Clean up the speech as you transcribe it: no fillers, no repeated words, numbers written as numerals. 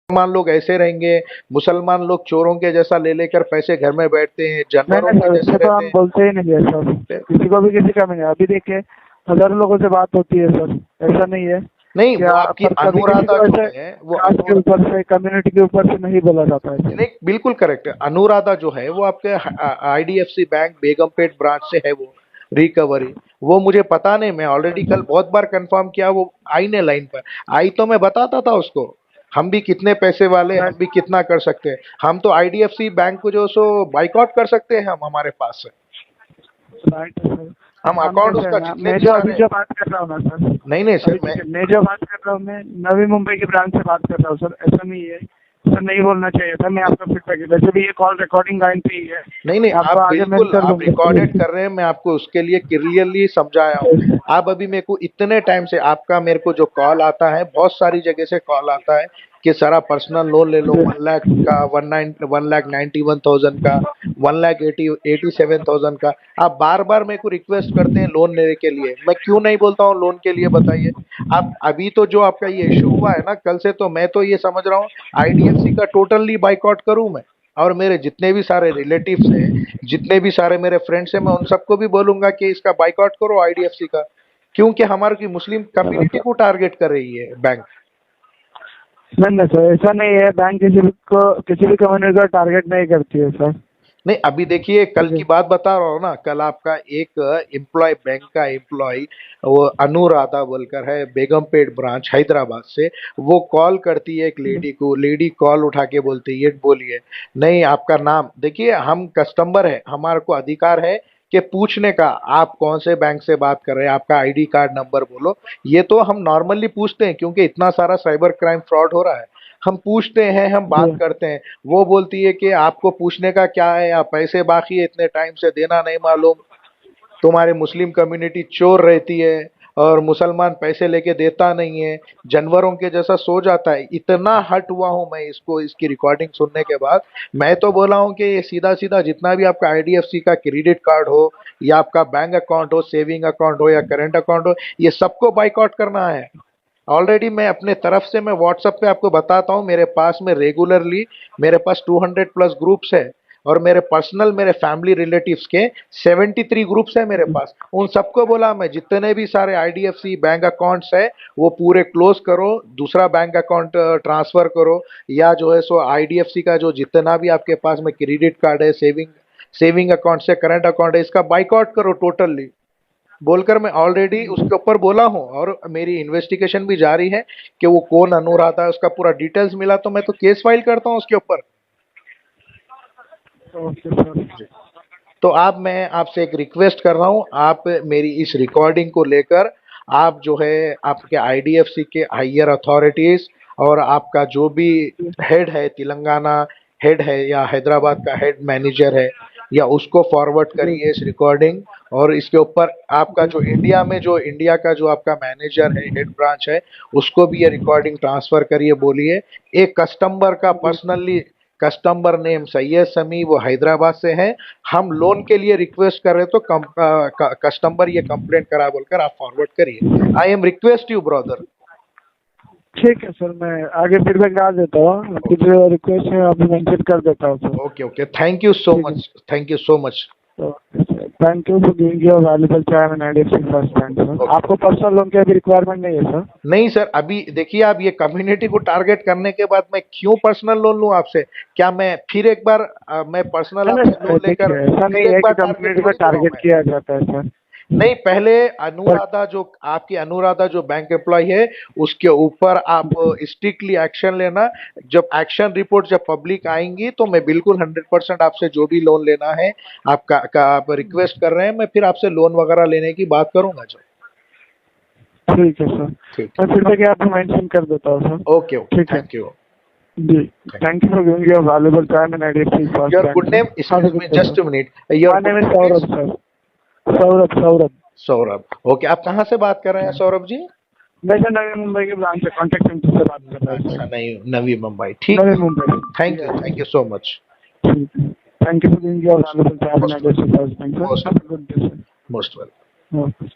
मुसलमान लोग ऐसे रहेंगे, मुसलमान लोग चोरों के जैसा ले लेकर पैसे घर में बैठते हैं, नहीं जानवरों नहीं के सर, जैसे इससे तो रहते हम हैं। बोलते ही नहीं है सर। फिर किसी को भी किसी का नहीं है। अभी देखिए हजारों लोगों से बात होती है सर, ऐसा नहीं है नहीं, क्या? वो आपकी पर कभी किसी अनुराधा को जो ऐसे है वो कास्ट के ऊपर से, कम्युनिटी के ऊपर से नहीं बोला जाता है। नहीं, बिल्कुल करेक्ट है। अनुराधा जो है वो आपके आईडीएफसी बैंक बेगमपेट ब्रांच से है, वो रिकवरी। वो मुझे पता नहीं, मैं ऑलरेडी कल बहुत बार कंफर्म किया, वो आई ने लाइन पर आई तो मैं बताता था उसको, हम भी कितने पैसे वाले, मैं हम भी कितना कर सकते हैं। हम तो आईडीएफसी बैंक को जो सो बाइकआउट कर सकते हैं, हम हमारे पास से राइट है सर। हम हम अकाउंट कैसे है उसका ना, जितने मैं भी जो अभी सारे। जो बात कर रहा हूँ ना सर, नहीं नहीं अभी सर, मैं ठीक है, मैं जो बात कर रहा हूँ मैं नवी मुंबई की ब्रांच से बात कर रहा हूँ सर। ऐसा नहीं है सर, नहीं बोलना चाहिए था। मैं आपका फीडबैक, वैसे भी ये कॉल रिकॉर्डिंग लाइन पे ही है, नहीं नहीं, मैं आपको आप आगे मेल बिल्कुल कर आप रिकॉर्डेड दूंगा। कर रहे हैं, मैं आपको उसके लिए क्लियरली समझाया हूँ। आप अभी मेरे को इतने टाइम से आपका मेरे को जो कॉल आता है, बहुत सारी जगह से कॉल आता है कि सर आप पर्सनल लोन ले लो, 1 लाख का, 1,91,000 का, 1,87,000 का। आप बार बार मेरे को रिक्वेस्ट करते हैं लोन लेने के लिए, मैं क्यों नहीं बोलता हूँ लोन के लिए, बताइए। आप अभी तो जो आपका ये इशू हुआ है ना कल से, तो मैं तो ये समझ रहा हूँ आईडीएफसी का टोटली बाइकआउट करूँ मैं। और मेरे जितने भी सारे रिलेटिव्स हैं, जितने भी सारे मेरे फ्रेंड्स हैं, मैं उन सबको भी बोलूंगा कि इसका बाइकआउट करो आईडीएफसी का, क्योंकि हमारे की मुस्लिम कम्युनिटी को टारगेट कर रही है बैंक। नहीं नहीं सर, ऐसा नहीं है। बैंक किसी भी कम्युनिटी को टारगेट नहीं करती है सर। नहीं, अभी देखिए कल ठीक है। की बात बता रहा हूँ ना, कल आपका एक एम्प्लॉय, बैंक का एम्प्लॉय, वो अनुराधा बोलकर है, बेगमपेट ब्रांच हैदराबाद से, वो कॉल करती है एक लेडी को, लेडी कॉल उठा के बोलती है, ये बोलिए, नहीं आपका नाम देखिए, हम कस्टमर है, हमारे को अधिकार है कि पूछने का आप कौन से बैंक से बात कर रहे हैं, आपका आईडी कार्ड नंबर बोलो। ये तो हम नॉर्मली पूछते हैं, क्योंकि इतना सारा साइबर क्राइम फ्रॉड हो रहा है, हम पूछते हैं, हम जी। बात करते हैं। वो बोलती है कि आपको पूछने का क्या है, आप पैसे बाकी है इतने टाइम से, देना नहीं मालूम, तुम्हारे मुस्लिम कम्युनिटी चोर रहती है, और मुसलमान पैसे लेके देता नहीं है, जानवरों के जैसा सो जाता है। इतना हट हुआ हूं मैं इसको, इसकी रिकॉर्डिंग सुनने के बाद। मैं तो बोला हूं कि ये सीधा सीधा जितना भी आपका आईडीएफसी का क्रेडिट कार्ड हो, या आपका बैंक अकाउंट हो, सेविंग अकाउंट हो या करंट अकाउंट हो, ये सबको बाइकआउट करना है। ऑलरेडी मैं अपने तरफ से मैं व्हाट्सएप पे आपको बताता हूँ, मेरे पास में रेगुलरली मेरे पास 200 प्लस ग्रुप्स है, और मेरे पर्सनल, मेरे फैमिली रिलेटिव्स के 73 ग्रुप्स है मेरे पास। उन सबको बोला मैं, जितने भी सारे आईडीएफसी बैंक अकाउंट्स है वो पूरे क्लोज करो, दूसरा बैंक अकाउंट ट्रांसफर करो, या जो है सो आईडीएफसी का जो जितना भी आपके पास में क्रेडिट कार्ड है, सेविंग सेविंग अकाउंट से करंट अकाउंट है, इसका बाइकआउट करो टोटली, बोलकर मैं ऑलरेडी उसके ऊपर बोला हूँ। और मेरी इन्वेस्टिगेशन भी जारी है कि वो कौन अनुराधा है, उसका पूरा डिटेल्स मिला तो मैं तो केस फाइल करता हूँ उसके ऊपर। Okay sir. तो आप, मैं आपसे एक रिक्वेस्ट कर रहा हूँ, आप मेरी इस रिकॉर्डिंग को लेकर, आप जो है आपके आईडीएफसी के हायर अथॉरिटीज, और आपका जो भी हेड है, तेलंगाना हेड है या हैदराबाद का हेड मैनेजर है, या उसको फॉरवर्ड जी करिए इस रिकॉर्डिंग। और इसके ऊपर आपका जो जी। इंडिया में, जो इंडिया का जो आपका मैनेजर है, हेड ब्रांच है, उसको भी ये रिकॉर्डिंग ट्रांसफर करिए, बोलिए एक कस्टमर का पर्सनली, कस्टमर नेम सैयद समी, वो हैदराबाद से है, हम लोन के लिए रिक्वेस्ट कर रहे, तो कस्टमर ये कंप्लेंट करा बोलकर आप फॉरवर्ड करिए। I am request you brother. ठीक है सर, मैं आगे फीडबैक डाल देता हूँ। कुछ रिक्वेस्ट है आप मेंशन कर देता हूँ sir. Okay okay, thank you so ठीक है। Much, thank you so much. तो thank you for giving your valuable time and IDFC First Bank sir. Okay. आपको पर्सनल लोन की अभी रिक्वायरमेंट नहीं है सर? नहीं सर, अभी देखिए, आप ये कम्युनिटी को टारगेट करने के बाद मैं क्यों पर्सनल लोन लूं आपसे? क्या मैं फिर एक बार मैं पर्सनल नहीं आपसे नहीं, लोन लेकर देखिए ऐसा फिर नहीं एक है बार कि टारगेट कम्युनिटी को थोड़ी कर रहा हूं टारगेट मैं। किया जाता है सर। नहीं, पहले बट अनुराधा जो आपकी अनुराधा जो बैंक एम्प्लॉय है, उसके ऊपर आप स्ट्रिक्टली एक्शन लेना। जब एक्शन रिपोर्ट जब पब्लिक आएंगी, तो मैं बिल्कुल 100% आपसे जो भी लोन लेना है, आप रिक्वेस्ट कर रहे हैं, मैं फिर आपसे लोन वगैरह लेने की बात करूंगा जो। ठीक है सर, ठीक मैं फीडबैक आपको मेंशन कर देता हूँ सर। है, ओके ओके, ठीक है थैंक यू। जी। Thank you for giving your valuable time and IDFC first your bank good name, sir. Have a excuse good me, day sir. Just a minute, your my good name is name please. Saurabh sir. Saurabh Saurabh. Saurabh, okay, आप कहाँ से बात कर रहे हैं सौरभ जी? मैं sir Navi Mumbai के branch से कॉन्टैक्ट सेंटर से बात कर रहा हूँ अच्छा, सर। नहीं, नवी मुंबई, ठीक नवी है। Mumbai. Thank you so much. ठीक है। Thank you for giving your most valuable time and most IDFC First Bank sir. Most have a good day sir. Most well. Okay.